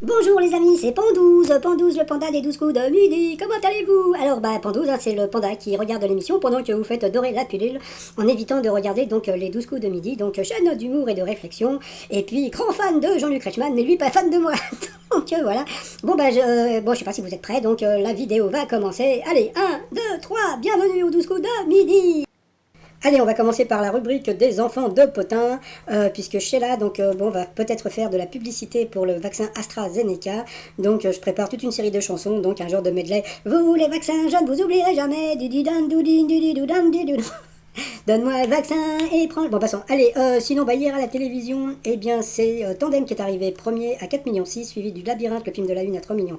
Bonjour les amis, c'est Pandouze, Pandouze le panda des 12 coups de midi, comment allez-vous? Alors Pandouze, c'est le panda qui regarde l'émission pendant que vous faites dorer la pilule, en évitant de regarder donc les 12 coups de midi, donc chaîne d'humour et de réflexion, et puis grand fan de Jean-Luc Reichmann, mais lui pas fan de moi, donc voilà. Je sais pas si vous êtes prêts, donc la vidéo va commencer, allez, 1, 2, 3, bienvenue aux 12 coups de midi. Allez, on va commencer par la rubrique des enfants de potin, puisque Sheila, va peut-être faire de la publicité pour le vaccin AstraZeneca. Donc, je prépare toute une série de chansons, donc un genre de medley. Vous, les vaccins, je ne vous oublierai jamais. Donne-moi le vaccin et prends... Bon, passons. Allez, sinon, hier à la télévision, eh bien, c'est Tandem qui est arrivé premier à 4,6 millions, suivi du Labyrinthe, le film de la Une, à 3,3 millions.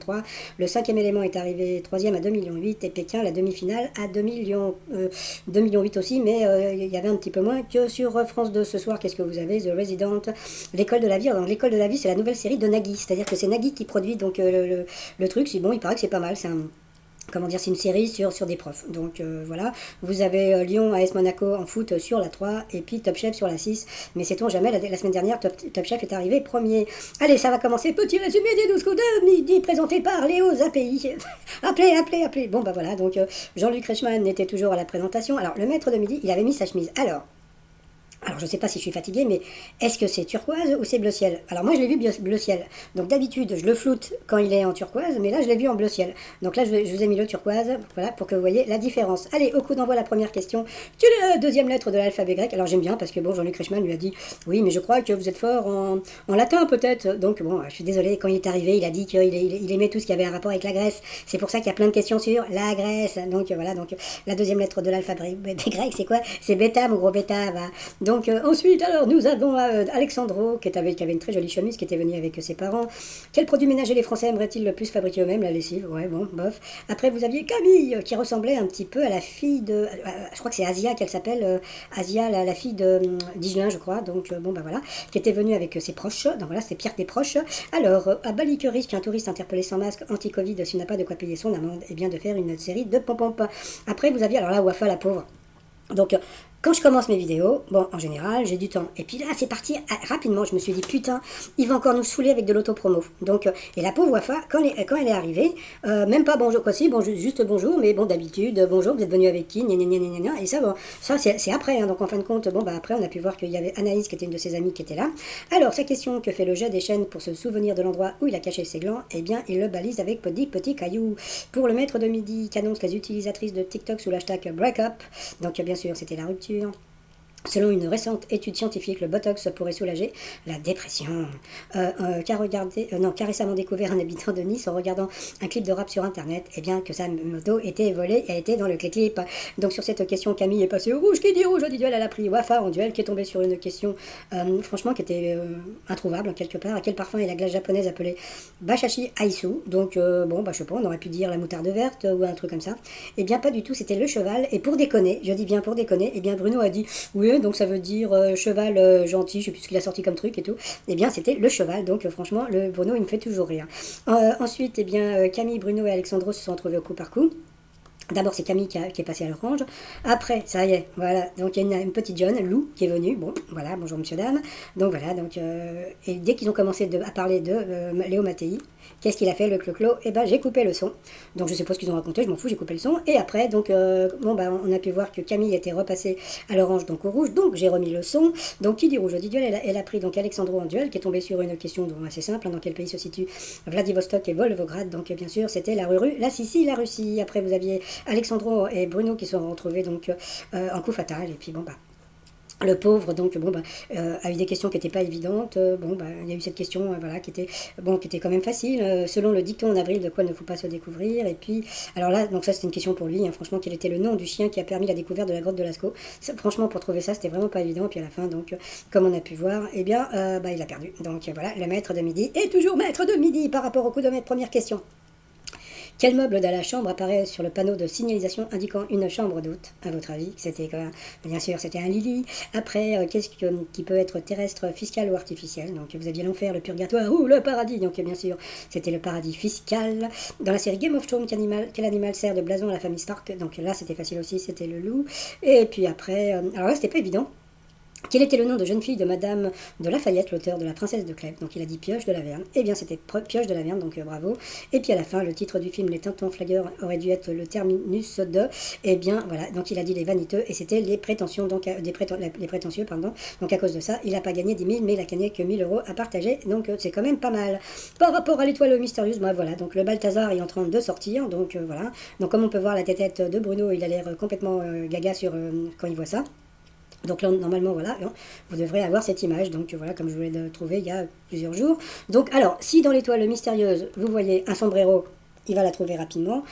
Le cinquième élément est arrivé troisième à 2,8 millions, et Pékin, la demi-finale, à 2 millions, 2,8 millions aussi, mais il y avait un petit peu moins que sur France 2 ce soir. Qu'est-ce que vous avez? The Resident, l'école de la vie. Alors, l'école de la vie, c'est la nouvelle série de Nagui, c'est-à-dire que c'est Nagui qui produit donc le truc. C'est bon, il paraît que c'est pas mal. C'est un c'est une série sur des profs. Donc voilà, vous avez Lyon AS Monaco en foot sur la 3 et puis Top Chef sur la 6. Mais sait-on jamais, la semaine dernière, Top Chef est arrivé premier. Allez, ça va commencer. Petit résumé des 12 coups de midi présenté par Léo Zappi. Appelez. Bon, voilà, donc Jean-Luc Reichmann était toujours à la présentation. Alors, le maître de midi, il avait mis sa chemise. Alors, je ne sais pas si je suis fatiguée, mais est-ce que c'est turquoise ou c'est bleu ciel? Alors, moi, je l'ai vu bleu ciel. Donc, d'habitude, je le floute quand il est en turquoise, mais là, je l'ai vu en bleu ciel. Donc là, je vous ai mis le turquoise, voilà, pour que vous voyez la différence. Allez, au coup d'envoi, la première question. Quelle est la deuxième lettre de l'alphabet grec? Alors, j'aime bien parce que, bon, Jean-Luc Reichmann lui a dit, oui, mais je crois que vous êtes fort en latin, peut-être. Donc, bon, je suis désolée, quand il est arrivé, il a dit qu'il aimait tout ce qui avait un rapport avec la Grèce. C'est pour ça qu'il y a plein de questions sur la Grèce. Donc, voilà, donc, la deuxième lettre de l'alphabet grec, c'est quoi? C'est bêta, mon gros bêta, va. Donc ensuite, alors nous avons Alexandro qui avait une très jolie chemise, qui était venu avec ses parents. Quel produit ménager les Français aimeraient-ils le plus fabriquer eux-mêmes? La lessive, ouais, bon, bof. Après, vous aviez Camille qui ressemblait un petit peu à la fille de. Je crois que c'est Asia qu'elle s'appelle. Asia, la fille de d'Igelin, je crois. Donc voilà. Qui était venue avec ses proches. Donc voilà, c'était Pierre des proches. Alors, à Bali, que risque un touriste interpellé sans masque anti-Covid s'il n'a pas de quoi payer son amende? Eh bien, de faire une série de pom-pom. Après, vous aviez, alors là, Wafa, la pauvre. Donc, quand je commence mes vidéos, bon, en général, j'ai du temps. Et puis là, c'est parti rapidement. Je me suis dit, putain, il va encore nous saouler avec de l'autopromo. Donc, et la pauvre Wafa, quand elle est arrivée, même pas bonjour, quoi, si, bon, juste bonjour, mais bon, d'habitude, bonjour, vous êtes venu avec qui, et ça, bon, ça, c'est après. Hein, donc, en fin de compte, bon, après, on a pu voir qu'il y avait Anaïs, qui était une de ses amies, qui était là. Alors, sa question, que fait le jet des chaînes pour se souvenir de l'endroit où il a caché ses glands? Eh bien, il le balise avec petit caillou. Pour le maître de midi, qu'annoncent les utilisatrices de TikTok sous l'hashtag breakup. Donc, bien sûr, c'était la rupture. Selon une récente étude scientifique, le Botox pourrait soulager la dépression. Qu'a récemment découvert un habitant de Nice en regardant un clip de rap sur internet, eh bien que sa moto était volée et a été dans le clip. Donc sur cette question, Camille est passée au rouge. Qui dit rouge dit duel? Elle a pris Wafa en duel, qui est tombée sur une question franchement qui était introuvable quelque part. À quel parfum est la glace japonaise appelée Bashashi Aisu? Donc je sais pas, on aurait pu dire la moutarde verte ou un truc comme ça. Eh bien pas du tout, c'était le cheval. Et pour déconner, je dis bien pour déconner, eh bien Bruno a dit oui, donc ça veut dire cheval gentil, je sais plus ce qu'il a sorti comme truc et tout. Eh bien, c'était le cheval, donc franchement, le Bruno, il me fait toujours rire. Ensuite, Camille, Bruno et Alexandro se sont retrouvés au coup par coup. D'abord, c'est Camille qui est passée à l'orange. Après, ça y est, voilà. Donc, il y a une petite jeune, Lou, qui est venue. Bon, voilà, bonjour, monsieur, dame. Donc, voilà. Et dès qu'ils ont commencé à parler de Léo Mattei, qu'est-ce qu'il a fait, le clo-clo? Eh ben, j'ai coupé le son. Donc, je sais pas ce qu'ils ont raconté, je m'en fous, j'ai coupé le son. Et après, on a pu voir que Camille était repassée à l'orange, donc au rouge. Donc, j'ai remis le son. Donc, qui dit rouge dit duel? Elle a pris donc Alexandro en duel, qui est tombé sur une question assez simple. Dans quel pays se situe Vladivostok et Volgograd? Donc, bien sûr, c'était la la Sicile, la Russie. Après, vous aviez Alexandro et Bruno qui sont retrouvés en coup fatal. Et puis le pauvre a eu des questions qui n'étaient pas évidentes. Il y a eu cette question qui était quand même facile. Selon le dicton en avril, de quoi ne faut pas se découvrir? Et puis alors là, donc ça c'était une question pour lui. Hein, franchement, quel était le nom du chien qui a permis la découverte de la grotte de Lascaux? Franchement, pour trouver ça, c'était vraiment pas évident. Et puis à la fin, comme on a pu voir, il a perdu. Donc voilà, le maître de midi est toujours maître de midi par rapport au coup de maître. Première question. Quel meuble dans la chambre apparaît sur le panneau de signalisation indiquant une chambre d'hôte? À votre avis, c'était quoi? Bien sûr, c'était un lit. Après, qui peut être terrestre, fiscal ou artificiel? Donc, vous aviez l'enfer, le purgatoire ou le paradis. Donc, bien sûr, c'était le paradis fiscal. Dans la série Game of Thrones, quel animal sert de blason à la famille Stark? Donc là, c'était facile aussi, c'était le loup. Et puis après, alors là, c'était pas évident. Quel était le nom de jeune fille de Madame de Lafayette, l'auteur de La Princesse de Clèves? Donc il a dit Pioche de la Verne. Eh bien c'était Pioche de la Verne, donc bravo. Et puis à la fin, le titre du film Les Tintons Flagueurs aurait dû être le terminus de. Eh bien voilà, donc il a dit les vaniteux et c'était les prétentions, donc les prétentieux, pardon. Donc à cause de ça, il n'a pas gagné 10 000, mais il a gagné que 1 000 euros à partager. Donc c'est quand même pas mal. Par rapport à l'étoile mystérieuse, bah voilà, donc le Balthazar est en train de sortir. Donc voilà. Donc comme on peut voir la tête de Bruno, il a l'air complètement gaga quand il voit ça. Donc là, normalement, voilà, vous devrez avoir cette image. Donc voilà, comme je vous l'ai trouvé il y a plusieurs jours. Donc alors, si dans l'étoile mystérieuse, vous voyez un sombrero, il va la trouver rapidement.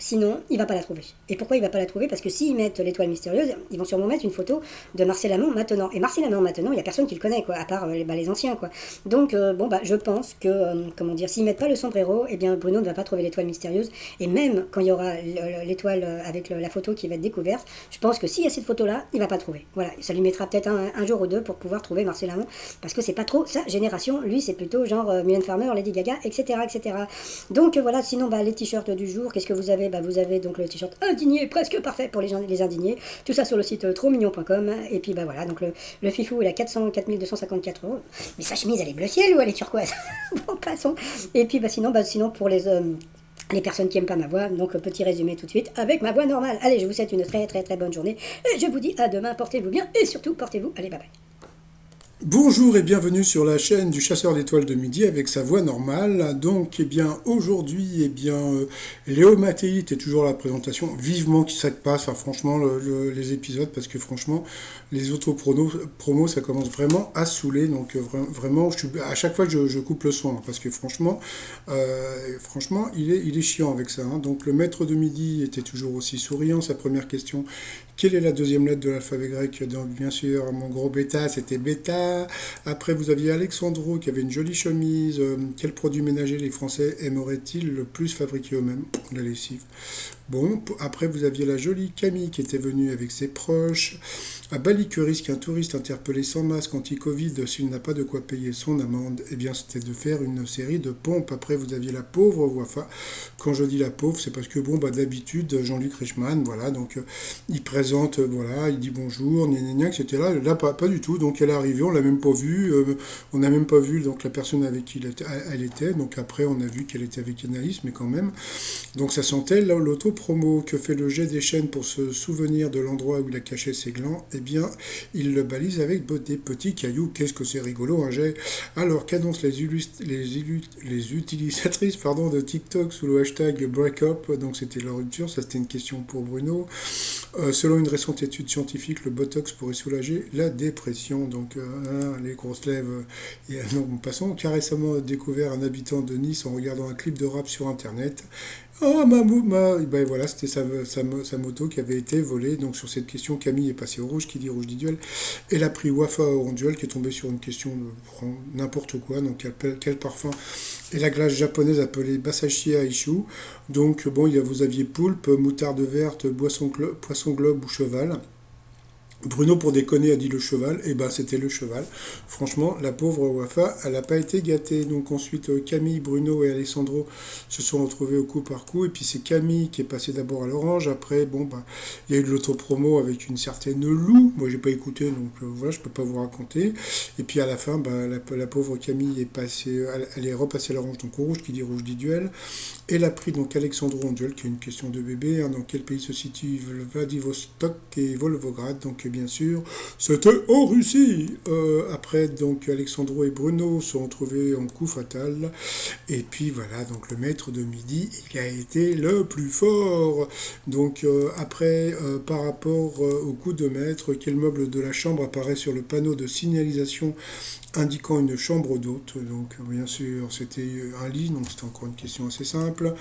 Sinon, il va pas la trouver. Et pourquoi il va pas la trouver? Parce que s'ils mettent l'étoile mystérieuse, ils vont sûrement mettre une photo de Marcel Amont maintenant. Et Marcel Amont maintenant, il y a personne qui le connaît, quoi, à part les anciens, quoi. Donc je pense que, comment dire, s'ils mettent pas le sombrero, eh bien Bruno ne va pas trouver l'étoile mystérieuse. Et même quand il y aura l'étoile avec la photo qui va être découverte, je pense que s'il y a cette photo-là, il va pas trouver. Voilà, ça lui mettra peut-être un jour ou deux pour pouvoir trouver Marcel Amont, parce que c'est pas trop sa génération. Lui, c'est plutôt genre Mylène Farmer, Lady Gaga, etc., etc. Donc voilà. Sinon, les t-shirts du jour, qu'est-ce que vous avez? Vous avez donc le t-shirt indigné, presque parfait pour les indignés. Tout ça sur le site trotsmignon.com. Et puis voilà, donc le fifou, il a 4 254 euros. Mais sa chemise, elle est bleu ciel ou elle est turquoise? Bon, passons. Et puis sinon pour les personnes qui aiment pas ma voix, donc petit résumé tout de suite avec ma voix normale. Allez, je vous souhaite une très très très bonne journée. Et je vous dis à demain, portez-vous bien et surtout portez-vous. Allez, bye bye. Bonjour et bienvenue sur la chaîne du Chasseur d'étoiles de midi avec sa voix normale. Donc, aujourd'hui, Léo Mattei est toujours à la présentation. Vivement qu'il ça passe, franchement, les épisodes, parce que franchement, les auto-promos, ça commence vraiment à saouler. Donc, vraiment, à chaque fois, je coupe le son, parce que franchement, il est chiant avec ça. Donc, le maître de midi était toujours aussi souriant. Sa première question: quelle est la deuxième lettre de l'alphabet grec? Donc, bien sûr, mon gros bêta, c'était bêta. Après, vous aviez Alexandro qui avait une jolie chemise. Quel produit ménager les Français aimeraient-ils le plus fabriquer eux-mêmes? La lessive. Bon, après, vous aviez la jolie Camille qui était venue avec ses proches. À Bali, que risque un touriste interpellé sans masque anti-Covid s'il n'a pas de quoi payer son amende? Eh bien, c'était de faire une série de pompes. Après, vous aviez la pauvre Wafa. Quand je dis la pauvre, c'est parce que, d'habitude, Jean-Luc Reichmann, voilà, donc il présente, voilà, il dit bonjour, etc. Là, pas du tout. Donc, elle est arrivée, on l'a même pas vue. On n'a même pas vu donc la personne avec qui elle était. Donc, après, on a vu qu'elle était avec Anaïs, mais quand même. Donc, ça sentait l'auto-promo. Que fait le jet des chaînes pour se souvenir de l'endroit où il a caché ses glands? Eh bien, il le balise avec des petits cailloux. Qu'est-ce que c'est rigolo, un jet. Alors, qu'annoncent les utilisatrices de TikTok sous le hashtag Breakup? Donc, c'était leur rupture. Ça, c'était une question pour Bruno. Selon une récente étude scientifique, le Botox pourrait soulager la dépression. Donc, les grosses lèvres. Passons. Qui a récemment découvert un habitant de Nice en regardant un clip de rap sur Internet. Oh, ben voilà, c'était sa moto qui avait été volée. Donc sur cette question, Camille est passée au rouge, qui dit rouge dit duel. Elle a pris Wafa en duel, qui est tombé sur une question de n'importe quoi. Donc quel parfum est la glace japonaise appelée Basashi Aishu? Donc vous aviez poulpe, moutarde verte, poisson globe ou cheval. Bruno, pour déconner, a dit le cheval. Et ben, c'était le cheval. Franchement, la pauvre Wafa, elle n'a pas été gâtée. Donc ensuite, Camille, Bruno et Alessandro se sont retrouvés au coup par coup. Et puis c'est Camille qui est passée d'abord à l'orange. Après, il y a eu de l'autopromo avec une certaine Lou. Moi, j'ai pas écouté, donc voilà, je peux pas vous raconter. Et puis à la fin, la pauvre Camille est passée, elle est repassée à l'orange, donc au rouge, qui dit rouge dit duel. Elle a pris donc Alexandro en duel, qui est une question de bébé. Dans quel pays se situe Vladivostok et Volgograd? Donc bien sûr, c'était en Russie. Après, donc, Alexandro et Bruno se sont retrouvés en coup fatal. Et puis, voilà, donc, le maître de midi, il a été le plus fort. Donc, après, par rapport au coup de maître, quel meuble de la chambre apparaît sur le panneau de signalisation indiquant une chambre d'hôte? Donc, bien sûr, c'était un lit, donc c'était encore une question assez simple.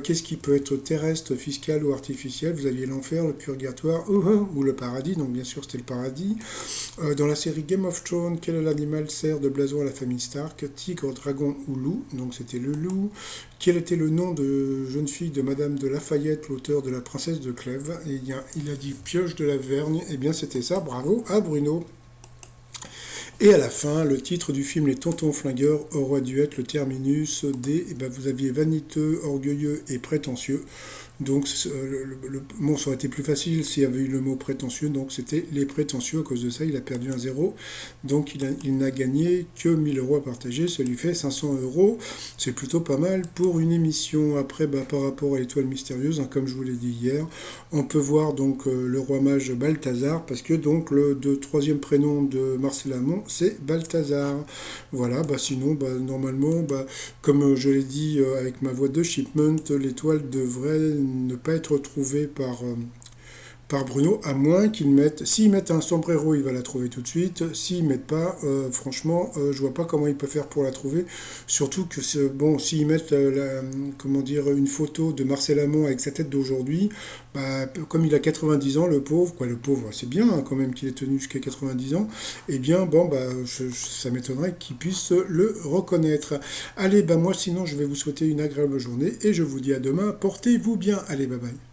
Qu'est-ce qui peut être terrestre, fiscal ou artificiel? Vous aviez l'enfer, le purgatoire ou le paradis, donc bien sûr c'était le paradis. Dans la série Game of Thrones, quel animal sert de blason à la famille Stark? Tigre, dragon ou loup? Donc c'était le loup. Quel était le nom de jeune fille de Madame de Lafayette, l'auteur de La Princesse de Clèves? Et il a dit Pioche de la Vergne. Eh bien c'était ça, bravo à Bruno. Et à la fin, le titre du film Les Tontons Flingueurs aurait dû être le terminus des... vous aviez vaniteux, orgueilleux et prétentieux. Donc, bon, ça aurait été plus facile s'il y avait eu le mot prétentieux. Donc, c'était les prétentieux. À cause de ça, il a perdu un zéro. Donc, il n'a gagné que 1000 euros à partager. Ça lui fait 500 euros. C'est plutôt pas mal pour une émission. Après, bah, par rapport à l'étoile mystérieuse, hein, comme je vous l'ai dit hier, on peut voir donc le roi mage Balthazar, parce que donc le troisième prénom de Marcel Amont, c'est Balthazar. Voilà, bah, sinon, bah, normalement, bah, comme je l'ai dit avec ma voix de Shipment, l'étoile devrait ne pas être trouvée par Bruno, à moins qu'ils mettent. S'ils mettent un sombrero, il va la trouver tout de suite. S'ils mettent pas, franchement, je vois pas comment il peut faire pour la trouver. Surtout que bon, s'ils mettent comment dire, une photo de Marcel Amont avec sa tête d'aujourd'hui, bah, comme il a 90 ans, le pauvre, quoi, le pauvre, c'est bien hein, quand même qu'il ait tenu jusqu'à 90 ans. Eh bien, bon, bah, ça m'étonnerait qu'il puisse le reconnaître. Allez, bah moi, sinon, je vais vous souhaiter une agréable journée et je vous dis à demain. Portez-vous bien. Allez, bye bye.